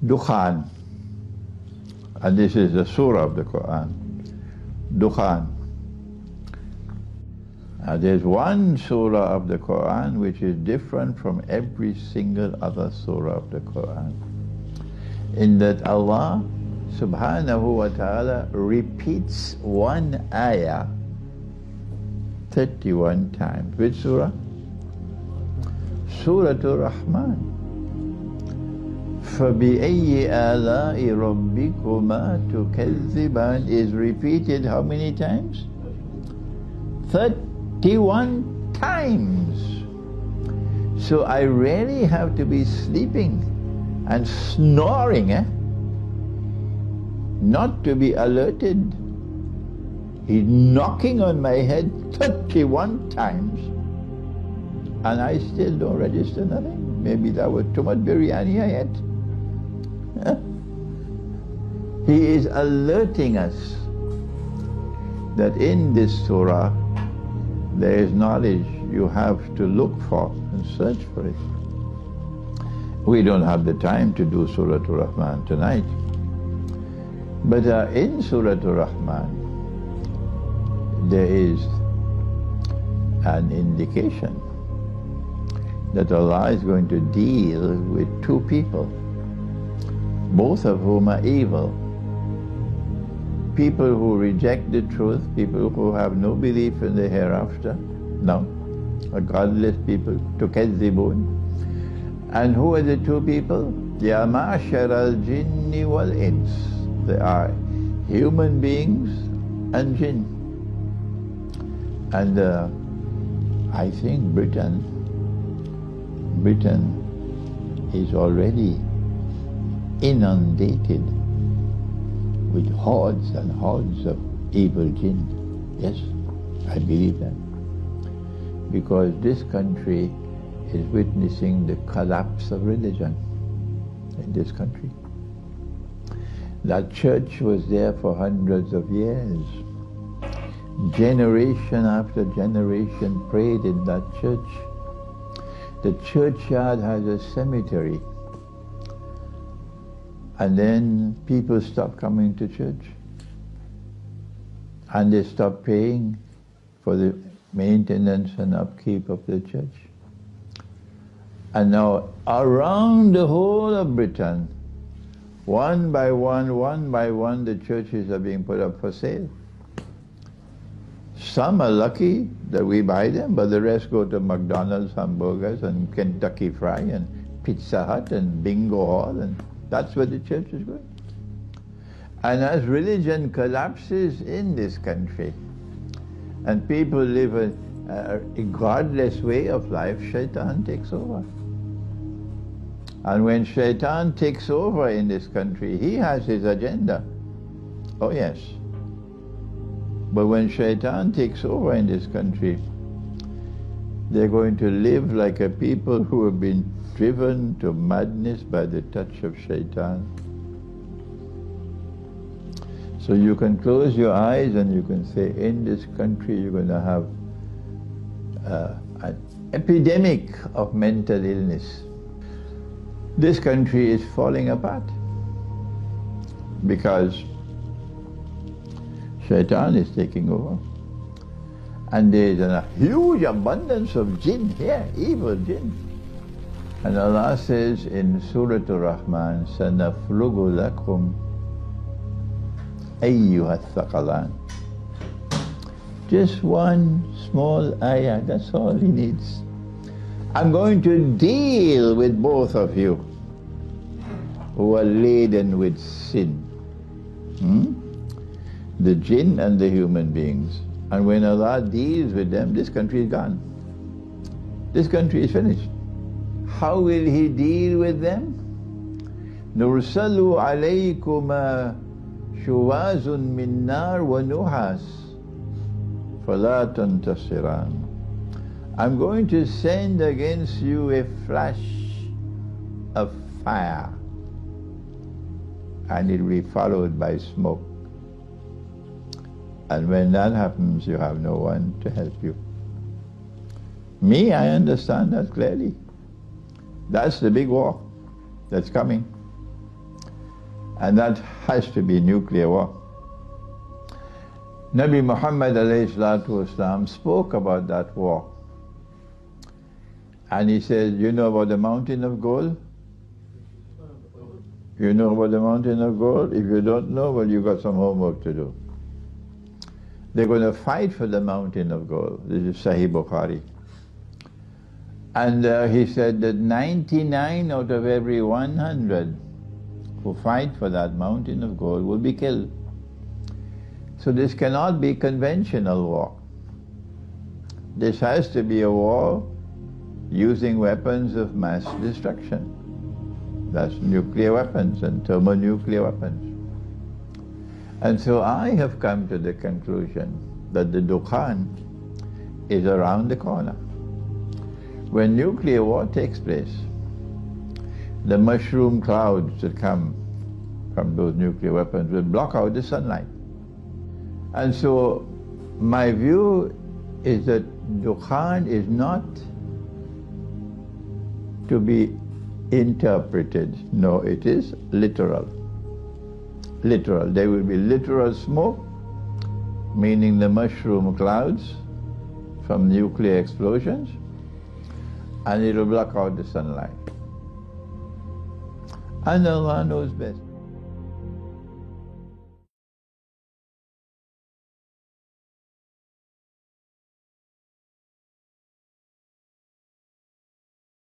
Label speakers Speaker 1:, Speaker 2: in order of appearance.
Speaker 1: Dukhan. And this is the surah of the Quran. Dukhan. There's one surah of the Quran which is different from every single other surah of the Quran, in that Allah subhanahu wa ta'ala repeats one ayah 31 times. Which surah? Surah Ar-Rahman. فَبِأَيِّ آلَاءِ رَبِّكُمَا تُكَذِّبَانِ is repeated how many times? 31 times. So I really have to be sleeping and snoring, not to be alerted. He's knocking on my head 31 times and I still don't register nothing. Maybe that was too much biryani I ate. He is alerting us that in this surah there is knowledge you have to look for and search for it. We don't have the time to do Surah Ar-Rahman tonight. But in Surah Ar-Rahman there is an indication that Allah is going to deal with two people, both of whom are evil. People who reject the truth, people who have no belief in the hereafter, no, are godless people, tukazzibun. And who are the two people? Ya ma'ashar al-jinni wal-ins. They are human beings and jinn. And I think Britain is already inundated with hordes and hordes of evil jinn. Yes, I believe that. Because this country is witnessing the collapse of religion in this country. That church was there for hundreds of years. Generation after generation prayed in that church. The churchyard has a cemetery. And then people stop coming to church. And they stop paying for the maintenance and upkeep of the church. And now around the whole of Britain, one by one, the churches are being put up for sale. Some are lucky that we buy them, but the rest go to McDonald's hamburgers and Kentucky Fried and Pizza Hut and Bingo Hall, and that's where the church is going. And as religion collapses in this country and people live a godless way of life, Shaitan takes over. And when Shaitan takes over in this country, he has his agenda. Oh yes. But when Shaitan takes over in this country, they're going to live like a people who have been driven to madness by the touch of Shaitan. So you can close your eyes and you can say, in this country you're going to have an epidemic of mental illness. This country is falling apart because Shaitan is taking over. And there is a huge abundance of jinn here, evil jinn. And Allah says in Surah Ar-Rahman, سَنَفْرُغُ لَكُمْ أَيُّهَا الثَّقَلَانِ. Just one small ayah, that's all he needs. I'm going to deal with both of you who are laden with sin. The jinn and the human beings. And when Allah deals with them, this country is gone. This country is finished. How will He deal with them? نُرْسَلُ عَلَيْكُمَا شُوَازٌ مِّن نَارٍ وَنُحَاسٌ فَلَا تَنْتَصِرَانِ. I'm going to send against you a flash of fire, and it will be followed by smoke. And when that happens, you have no one to help you. Me, I understand that clearly. That's the big war that's coming. And that has to be nuclear war. Nabi Muhammad ﷺ spoke about that war. And he said, you know about the mountain of gold? You know about the mountain of gold? If you don't know, well, you got some homework to do. They're going to fight for the mountain of gold. This is Sahih Bukhari. And he said that 99 out of every 100 who fight for that mountain of gold will be killed. So this cannot be conventional war. This has to be a war using weapons of mass destruction. That's nuclear weapons and thermonuclear weapons. And so I have come to the conclusion that the Dukhan is around the corner. When nuclear war takes place, the mushroom clouds that come from those nuclear weapons will block out the sunlight. And so my view is that Dukhan is not to be interpreted. No, it is literal. Literal. There will be literal smoke, meaning the mushroom clouds from nuclear explosions, and it will block out the sunlight. And Allah knows best.